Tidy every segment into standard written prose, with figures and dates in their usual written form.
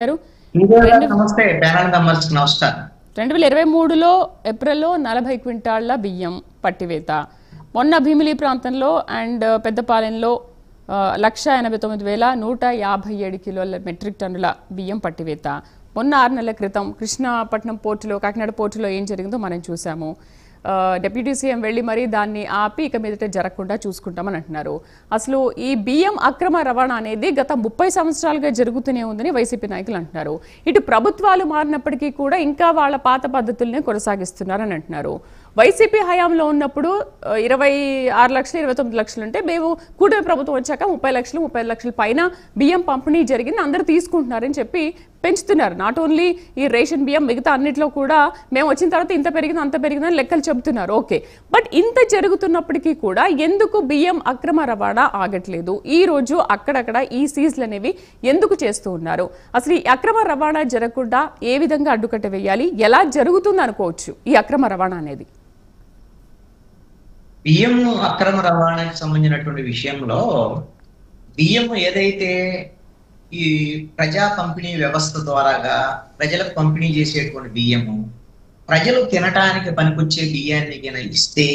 గారు నమస్తే panel members నమస్కారం. 2023లో ఏప్రిల్లో 40 క్వింటాళ్ల బియ్యం పట్టివేత. మొన్న భీమిలి ప్రాంతంలో అండ్ పెద్దపాలెంలో 1,89,157 కిలోల మెట్రిక్ టన్నుల బియ్యం పట్టివేత. మొన్న 6 నెలల క్రితం కృష్ణపట్నం పోర్టులో, కాకినాడ పోర్టులో ఏం జరిగిందో మనం చూసాము. డిప్యూటీ సీఎం వెళ్ళి మరీ దాన్ని ఆపి ఇక మీదట జరగకుండా చూసుకుంటామని అంటున్నారు. అసలు ఈ బియ్యం అక్రమ రవాణా అనేది గత 30 సంవత్సరాలుగా జరుగుతూనే ఉందని వైసీపీ నాయకులు అంటున్నారు. ఇటు ప్రభుత్వాలు మారినప్పటికీ కూడా ఇంకా వాళ్ళ పాత పద్ధతుల్ని కొనసాగిస్తున్నారని అంటున్నారు. వైసీపీ హయాంలో ఉన్నప్పుడు 26 లక్షలు 29 లక్షలు అంటే మేము కూటమి ప్రభుత్వం వచ్చాక 30 లక్షలు 35 లక్షల పైన బియ్యం పంపిణీ జరిగింది, అందరూ తీసుకుంటున్నారని చెప్పి పెంచుతున్నారు. నాట్ ఓన్లీ ఈ రేషన్ బియ్యం, మిగతా అన్నిట్లో కూడా మేము వచ్చిన తర్వాత ఇంత పెరిగింది అంత పెరిగిందని లెక్కలు చెబుతున్నారు. ఓకే, బట్ ఇంత జరుగుతున్నప్పటికీ కూడా ఎందుకు బియ్యం అక్రమ రవాణా ఆగట్లేదు? ఈ రోజు అక్కడక్కడ ఈ సీజ్లు అనేవి ఎందుకు చేస్తూ ఉన్నారు? అసలు ఈ అక్రమ రవాణా జరగకుండా ఏ విధంగా అడ్డుకట్ట వేయాలి? ఎలా జరుగుతుంది అనుకోవచ్చు ఈ అక్రమ రవాణా అనేది? బియ్యం అక్రమ రవాణాకి సంబంధించినటువంటి విషయంలో బియ్యం ఏదైతే ఈ ప్రజా పంపిణీ వ్యవస్థ ద్వారాగా ప్రజలకు పంపిణీ చేసేటువంటి బియ్యము, ప్రజలు తినటానికి పనికొచ్చే బియ్యాన్ని ఇస్తే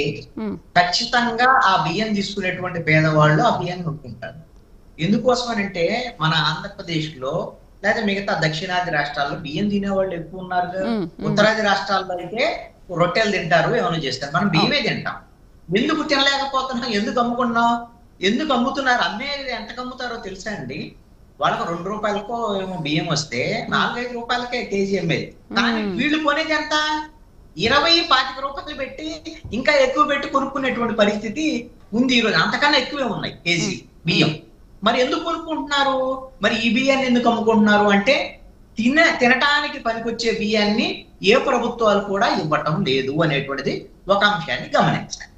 ఖచ్చితంగా ఆ బియ్యం తీసుకునేటువంటి పేదవాళ్ళు ఆ బియ్యాన్ని కొనుక్కుంటారు. ఎందుకోసమనంటే మన ఆంధ్రప్రదేశ్ లో లేదా మిగతా దక్షిణాది రాష్ట్రాల్లో బియ్యం తినేవాళ్ళు ఎక్కువ ఉన్నారు. ఉత్తరాది రాష్ట్రాల్లో అయితే రొట్టెలు తింటారు, ఏమైనా చేస్తారు. మనం బియ్యమే తింటాం. ఎందుకు తినలేకపోతున్నాం? ఎందుకు అమ్ముకున్నాం? ఎందుకు అమ్ముతున్నారు? అమ్మేది ఎంతకు అమ్ముతారో తెలుసా అండి? వాళ్ళకు 2 రూపాయలకో ఏమో బియ్యం వస్తే 4-5 రూపాయలకే కేజీ అమ్మేది. కానీ వీళ్ళు కొనేది ఎంత? 20-25 రూపాయలు పెట్టి ఇంకా ఎక్కువ పెట్టి కొనుక్కునేటువంటి పరిస్థితి ఉంది ఈరోజు. అంతకన్నా ఎక్కువే ఉన్నాయి కేజీ బియ్యం. మరి ఎందుకు కొనుక్కుంటున్నారు? మరి ఈ బియ్యాన్ని ఎందుకు అమ్ముకుంటున్నారు అంటే తినటానికి పనికొచ్చే బియ్యాన్ని ఏ ప్రభుత్వాలు కూడా ఇవ్వటం లేదు అనేటువంటిది ఒక అంశాన్ని గమనించాలి.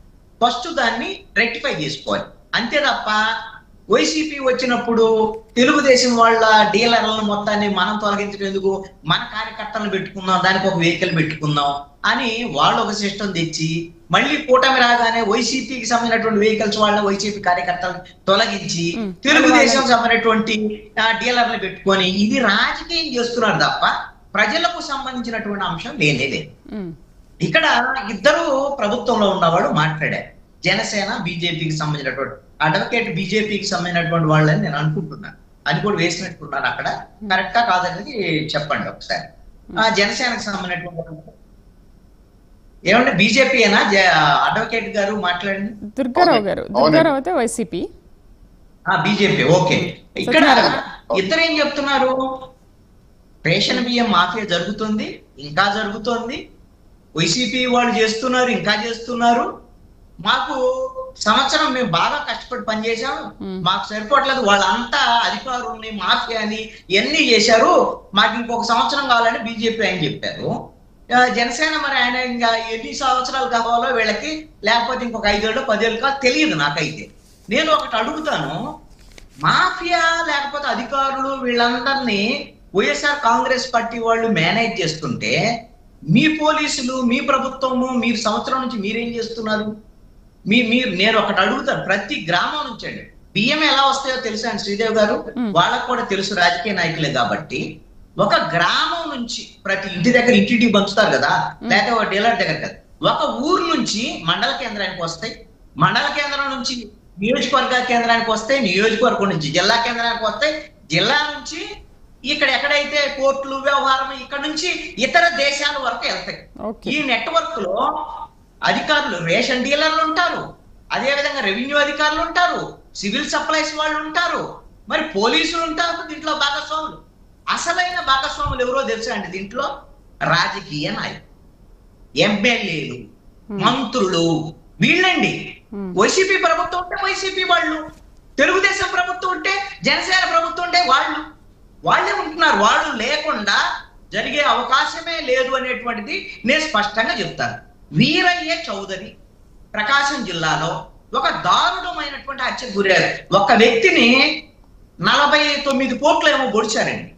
ఫస్ట్ దాన్ని రెక్టిఫై చేసుకోవాలి. అంతే తప్ప వైసీపీ వచ్చినప్పుడు తెలుగుదేశం వాళ్ళ డీలర్లను మొత్తాన్ని మనం తొలగించడం ఎందుకు, మన కార్యకర్తలను పెట్టుకుందాం, దానికి ఒక వెహికల్ పెట్టుకుందాం అని వాళ్ళు ఒక సిస్టమ్ తెచ్చి మళ్ళీ కూటమి రాగానే వైసీపీకి సంబంధించినటువంటి వెహికల్స్ వాళ్ళ వైసీపీ కార్యకర్తలను తొలగించి తెలుగుదేశం సంబంధించినటువంటి డీలర్లు పెట్టుకొని ఇది రాజకీయం చేస్తున్నారు తప్ప ప్రజలకు సంబంధించినటువంటి అంశం లేనేదే. ఇక్కడ ఇద్దరు ప్రభుత్వంలో ఉన్నవాళ్ళు మాట్లాడారు. జనసేన బీజేపీకి సంబంధించినటువంటి అడ్వకేట్ బీజేపీకి సంబంధించినటువంటి వాళ్ళని నేను అనుకుంటున్నాను. అది కూడా వేసినట్టుకున్నారు. అక్కడ కరెక్టా కాదనేది చెప్పండి ఒకసారి. జనసేనకు సంబంధించినటువంటి ఏమంటే బీజేపీ అయినా అడ్వకేట్ గారు మాట్లాడింది? దుర్గారావు గారు. దుర్గారావు అయితే వైసీపీ, బీజేపీ. ఓకే, ఇక్కడ ఇద్దరు ఏం చెప్తున్నారు? రేషన్ బియ్యం మాఫియా జరుగుతుంది, ఇంకా జరుగుతోంది. వైసీపీ వాళ్ళు చేస్తున్నారు, ఇంకా చేస్తున్నారు. మాకు సంవత్సరం మేము బాగా కష్టపడి పనిచేసాం, మాకు సరిపోవట్లేదు, వాళ్ళంతా అధికారుల్ని మాఫియాని ఎన్ని చేశారు, మాకు ఇంకొక సంవత్సరం కావాలని బీజేపీ ఆయన చెప్పారు. జనసేన మరి ఆయన ఇంకా ఎన్ని సంవత్సరాలు కావాలో వీళ్ళకి, లేకపోతే ఇంకొక 5 ఏళ్ళు 10 ఏళ్ళు కాదు తెలియదు నాకైతే. నేను ఒకటి అడుగుతాను, మాఫియా లేకపోతే అధికారులు వీళ్ళందరినీ వైఎస్ఆర్ కాంగ్రెస్ పార్టీ వాళ్ళు మేనేజ్ చేస్తుంటే మీ పోలీసులు, మీ ప్రభుత్వము, మీరు సంవత్సరం నుంచి మీరేం చేస్తున్నారు? నేను ఒకటి అడుగుతాను, ప్రతి గ్రామం నుంచి అండి బియ్యం ఎలా వస్తాయో తెలుసా అండి శ్రీదేవి గారు? వాళ్ళకు కూడా తెలుసు, రాజకీయ నాయకులే కాబట్టి. ఒక గ్రామం నుంచి ప్రతి ఇంటి దగ్గర ఇంటింటికి పంచుతారు కదా, లేకపోతే ఒక డీలర్ దగ్గర కదా. ఒక ఊరు నుంచి మండల కేంద్రానికి వస్తాయి, మండల కేంద్రం నుంచి నియోజకవర్గ కేంద్రానికి వస్తాయి, నియోజకవర్గం నుంచి జిల్లా కేంద్రానికి వస్తాయి, జిల్లా నుంచి ఇక్కడ ఎక్కడైతే కోర్టులు వ్యవహారం ఇక్కడ నుంచి ఇతర దేశాల వరకు వెళ్తాయి. ఈ నెట్వర్క్ లో అధికారులు, రేషన్ డీలర్లు ఉంటారు, అదే విధంగా రెవెన్యూ అధికారులు ఉంటారు, సివిల్ సప్లైస్ వాళ్ళు ఉంటారు, మరి పోలీసులు ఉంటారు. దీంట్లో భాగస్వాములు, అసలైన భాగస్వాములు ఎవరో తెలుసా అండి? దీంట్లో రాజకీయ నాయకులు, ఎమ్మెల్యేలు, మంత్రులు, వీళ్ళండి. వైసీపీ ప్రభుత్వం ఉంటే వైసీపీ వాళ్ళు, తెలుగుదేశం ప్రభుత్వం ఉంటే, జనసేన ప్రభుత్వం ఉంటే వాళ్ళే ఉంటున్నారు. వాళ్ళు లేకుండా జరిగే అవకాశమే లేదు అనేటువంటిది నేను స్పష్టంగా చెప్తాను. వీరయ్య చౌదరి ప్రకాశం జిల్లాలో ఒక దారుణమైనటువంటి హత్యకు గురయ్యారు. ఒక వ్యక్తిని 49 కోట్లు ఏమో పొడిచారండి.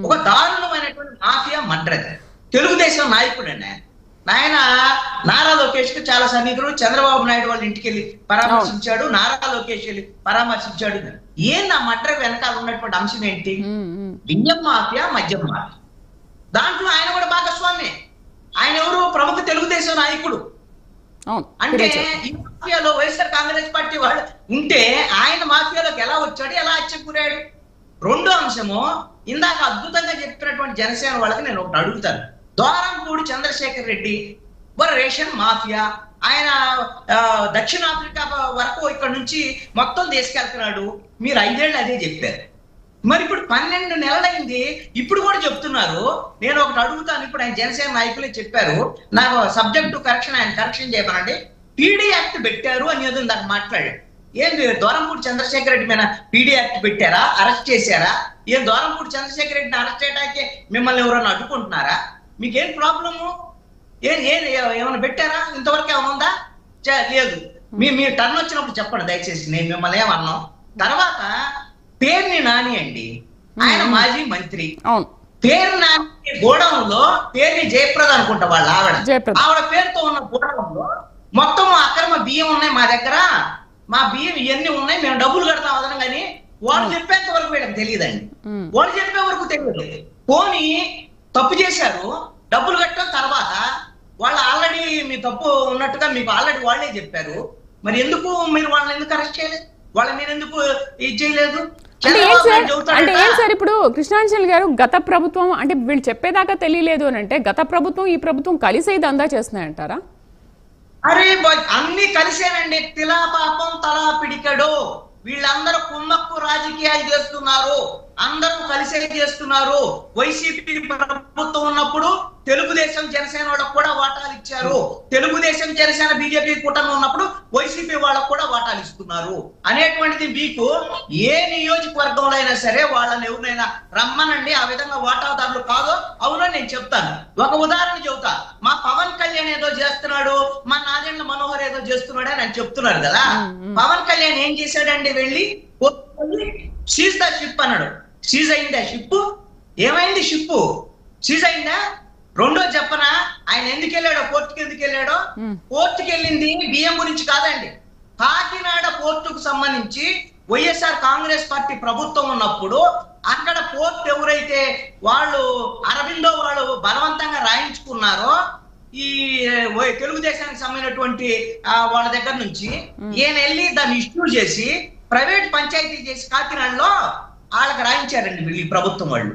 ఒక దారుణమైనటువంటి మాఫియా మర్డర్. తెలుగుదేశం నాయకుడండి ఆయన. నారా లోకేష్ కు చాలా సన్నిహితుడు. చంద్రబాబు నాయుడు వాళ్ళ ఇంటికి వెళ్ళి పరామర్శించాడు, నారా లోకేష్ వెళ్ళి పరామర్శించాడు. ఏంది ఆ మర్డర్ వెనకాల ఉన్నటువంటి అంశం ఏంటి? బియ్యం మాఫియా, మద్యం మాఫియా. దాంట్లో ఆయన కూడా భాగస్వామి. ఆయన ఎవరు? ప్రముఖ తెలుగుదేశం నాయకుడు. అంటే ఈ మాఫియాలో వైఎస్ఆర్ కాంగ్రెస్ పార్టీ వాళ్ళు ఉంటే ఆయన మాఫియాలోకి ఎలా వచ్చాడు, ఎలా హత్యకూరాడు? రెండో అంశము, ఇందాక అద్భుతంగా చెప్పినటువంటి జనసేన వాళ్ళకి నేను ఒకటి అడుగుతాను. ద్వారంపూడి చంద్రశేఖర్ రెడ్డి రేషన్ మాఫియా, ఆయన దక్షిణాఫ్రికా వరకు ఇక్కడ నుంచి మొత్తం తీసుకెళ్తున్నాడు. మీరు 5 ఏళ్ళు అదే చెప్పారు. మరి ఇప్పుడు 12 నెలలైంది, ఇప్పుడు కూడా చెప్తున్నారు. నేను ఒకటి అడుగుతాను. ఇప్పుడు ఆయన జనసేన నాయకులే చెప్పారు, నాకు సబ్జెక్టు కరెక్షన్, ఆయన కరెక్షన్ చేయమనండి. పీడీ యాక్ట్ పెట్టారు అని ఏదో నాకు మాట్లాడాడు. ఏంది ద్వారంపూడి చంద్రశేఖర్ రెడ్డి మీద పీడీ యాక్ట్ పెట్టారా? అరెస్ట్ చేశారా? ఏం ద్వారంపూడి చంద్రశేఖర్ రెడ్డిని అరెస్ట్ చేయడానికి మిమ్మల్ని ఎవరన్నా అడ్డుకుంటున్నారా? మీకేం ప్రాబ్లము? ఏమైనా పెట్టారా? ఇంతవరకు ఏమైనా ఉందా? లేదు. మీ టర్న్ వచ్చినప్పుడు చెప్పండి దయచేసి, నేను మిమ్మల్ని ఏమన్నాం. తర్వాత పేర్ని నాని అండి, ఆయన మాజీ మంత్రి. పేరు నాని గోడౌన్లో పేర్ని జయప్రద అనుకుంటా వాళ్ళ ఆవిడ పేరుతో ఉన్న గోడౌన్లో మొత్తం అక్రమ బియ్యం ఉన్నాయి మా దగ్గర, మా బియ్యం ఇవన్నీ ఉన్నాయి, మేము డబ్బులు కడతాం అదనం. కానీ వాళ్ళు చెప్పేంత వరకు వీళ్ళకి తెలియదండి. వాళ్ళు చెప్పే వరకు తెలియదు. పోనీ తప్పు చేశారు, డబ్బులు కట్టడం తర్వాత వాళ్ళు ఆల్రెడీ మీ తప్పు ఉన్నట్టుగా మీకు ఆల్రెడీ వాళ్ళే చెప్పారు. మరి ఎందుకు మీరు వాళ్ళని ఎందుకు అరెస్ట్ చేయలేదు? వాళ్ళ మీరు ఎందుకు ఇది చేయలేదు? అంటే ఏం సార్ ఇప్పుడు కృష్ణాంజలి గారు, గత ప్రభుత్వం అంటే వీళ్ళు చెప్పేదాకా తెలియలేదు అని అంటే గత ప్రభుత్వం ఈ ప్రభుత్వం కలిసి దందా చేస్తున్నాయంటారా? అరే అన్ని కలిసేనండి. తిలా పాపం తలా పిడికడు. వీళ్ళందరూ కుమ్మక్కు రాజకీయాలు చేస్తున్నారు, అందరూ కలిసే చేస్తున్నారు. వైసీపీ ప్రభుత్వం ఉన్నప్పుడు తెలుగుదేశం జనసేన వాళ్ళకు కూడా వాటాలు ఇచ్చారు, తెలుగుదేశం జనసేన బీజేపీ కూటమి ఉన్నప్పుడు వైసీపీ వాళ్ళకు కూడా వాటాలు ఇస్తున్నారు అనేటువంటిది మీకు ఏ నియోజకవర్గంలో అయినా సరే వాళ్ళని ఎవరినైనా రమ్మనండి, ఆ విధంగా వాటాదారులు కాదో అవునో నేను చెప్తాను. ఒక ఉదాహరణ చెబుతా. మా పవన్ కళ్యాణ్ ఏదో చేస్తున్నాడు, మా నాదెండ్ల మనోహర్ ఏదో చేస్తున్నాడు అని చెప్తున్నారు కదా. పవన్ కళ్యాణ్ ఏం చేశాడండి? వెళ్ళి సీజ్ ద షిప్ అన్నాడు. సీజ్ అయిందా షిప్? ఏమైంది షిప్? సీజ్ అయిందా? రెండో చెప్పనా, ఆయన ఎందుకు వెళ్ళాడో, పోర్టుకి ఎందుకు వెళ్ళాడో? పోర్టుకి వెళ్ళింది బియ్యం గురించి కాదండి. కాకినాడ పోర్టుకు సంబంధించి వైఎస్ఆర్ కాంగ్రెస్ పార్టీ ప్రభుత్వం ఉన్నప్పుడు అక్కడ పోర్టు ఎవరైతే వాళ్ళు అరవిందో వాళ్ళు బలవంతంగా రాయించుకున్నారో ఈ తెలుగుదేశానికి సంబంధించినటువంటి వాళ్ళ దగ్గర నుంచి ఈయన వెళ్ళి దాన్ని ఇష్యూ చేసి ప్రైవేట్ పంచాయతీ చేసి కాకినాడలో వాళ్ళకి రాయించారండి వీళ్ళు, ప్రభుత్వం వాళ్ళు.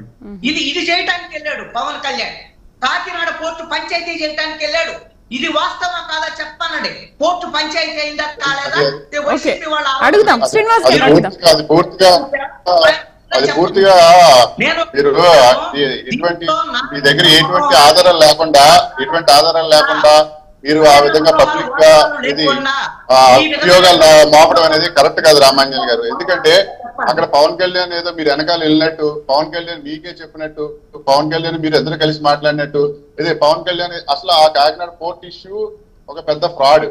ఇది చేయడానికి వెళ్ళాడు పవన్ కళ్యాణ్. కాకినాడ పోర్టు పంచాయతీ చేయడానికి వెళ్ళాడు. ఇది వాస్తవం కాదా చెప్పానండి. పోర్టు పంచాయతీ అయిందా కాలేదా? అది పూర్తిగా మీరు ఎటువంటి మీ దగ్గర ఎటువంటి ఆధారాలు లేకుండా మీరు ఆ విధంగా పబ్లిక్ గా ఇది ఉద్యోగాలు మోపడం అనేది కరెక్ట్ కాదు రామాంజన్ గారు. ఎందుకంటే అక్కడ పవన్ కళ్యాణ్ ఏదో మీరు వెనకాల వెళ్ళినట్టు, పవన్ కళ్యాణ్ మీకే చెప్పినట్టు, పవన్ కళ్యాణ్ మీరు అందరూ కలిసి మాట్లాడినట్టు, ఇదే పవన్ కళ్యాణ్ అసలు ఆ కాకినాడ పోర్ట్ ఇష్యూ ఒక పెద్ద ఫ్రాడ్.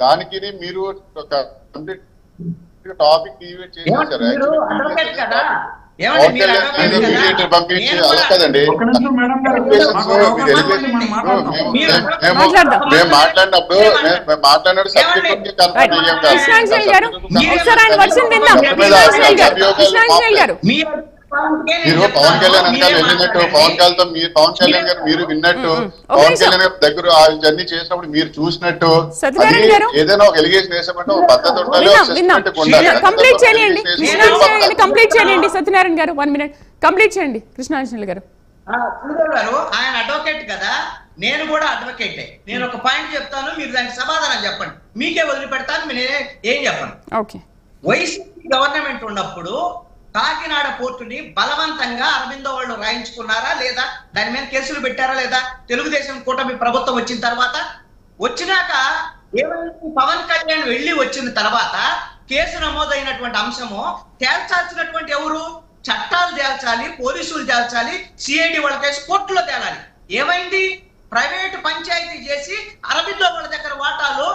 దానికి మీరు ఒక కంప్లీట్ టాపిక్ డివేట్ చేసేసారు. పంపించి అలా కదండి. మేము మాట్లాడినప్పుడు సబ్జెక్ట్ కన్ఫర్మ్ అయ్యాం కాదు. మీరు పవన్ కళ్యాణ్ వెనకాల వెళ్ళినట్టు, పవన్ కళ్యాణ్ గారు మీరు విన్నట్టు, పవన్ కళ్యాణ్ గారి దగ్గర జర్నీ చేసినప్పుడు మీరు చూసినట్టు, ఏదైనా ఒక ఎలిగేషన్ వేసామంటే ఒక పద్ధతి ఉండాలి. సత్యనారాయణ గారు 1 minute కంప్లీట్ చేయండి. కృష్ణాంజలి గారు ఆయన అడ్వకేట్ కదా, నేను కూడా అడ్వకేటే. నేను ఒక పాయింట్ చెప్తాను, మీరు దానికి సమాధానం చెప్పండి. మీకే వదిలిపెడతాను, మీరు ఏం చెప్పండి. వైసీపీ గవర్నమెంట్ ఉన్నప్పుడు కాకినాడ పోర్టుని బలవంతంగా అరవిందో వాళ్ళు రాయించుకున్నారా లేదా? దాని మీద కేసులు పెట్టారా లేదా? తెలుగుదేశం కూటమి ప్రభుత్వం వచ్చిన తర్వాత వచ్చినాక ఏమైనా పవన్ కళ్యాణ్ వెళ్ళి వచ్చిన తర్వాత కేసు నమోదైనటువంటి అంశము తేల్చాల్సినటువంటి ఎవరు? చట్టాలు తేల్చాలి, పోలీసులు తేల్చాలి, సిఐడి వాళ్ళ కేసు కోర్టులో తేలాలి. ఏమైంది? ప్రైవేట్ పంచాయతీ చేసి అరవిందో వాళ్ళ దగ్గర వాటాలు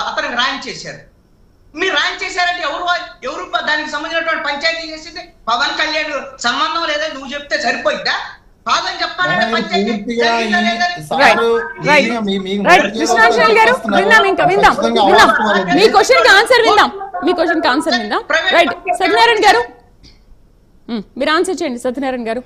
అతనికి రాయించేశారు. మీరు రాయింగ్ చేశారంటే ఎవరు దానికి సంబంధించినటువంటి పంచాయతీ చేసింది? పవన్ కళ్యాణ్ సంబంధం లేదా? నువ్వు చెప్తే సరిపోయిద్దా? కాదని చెప్పాలంటే పంచాయతీ పూర్తిగా జరిగిందా లేదా? కృష్ణాంజలి గారు విందాం, ఇంకా విందాం. మీ క్వశ్చన్ కి ఆన్సర్ విందాం. రైట్ సత్యనారాయణ గారు మీరు ఆన్సర్ చేయండి. సత్యనారాయణ గారు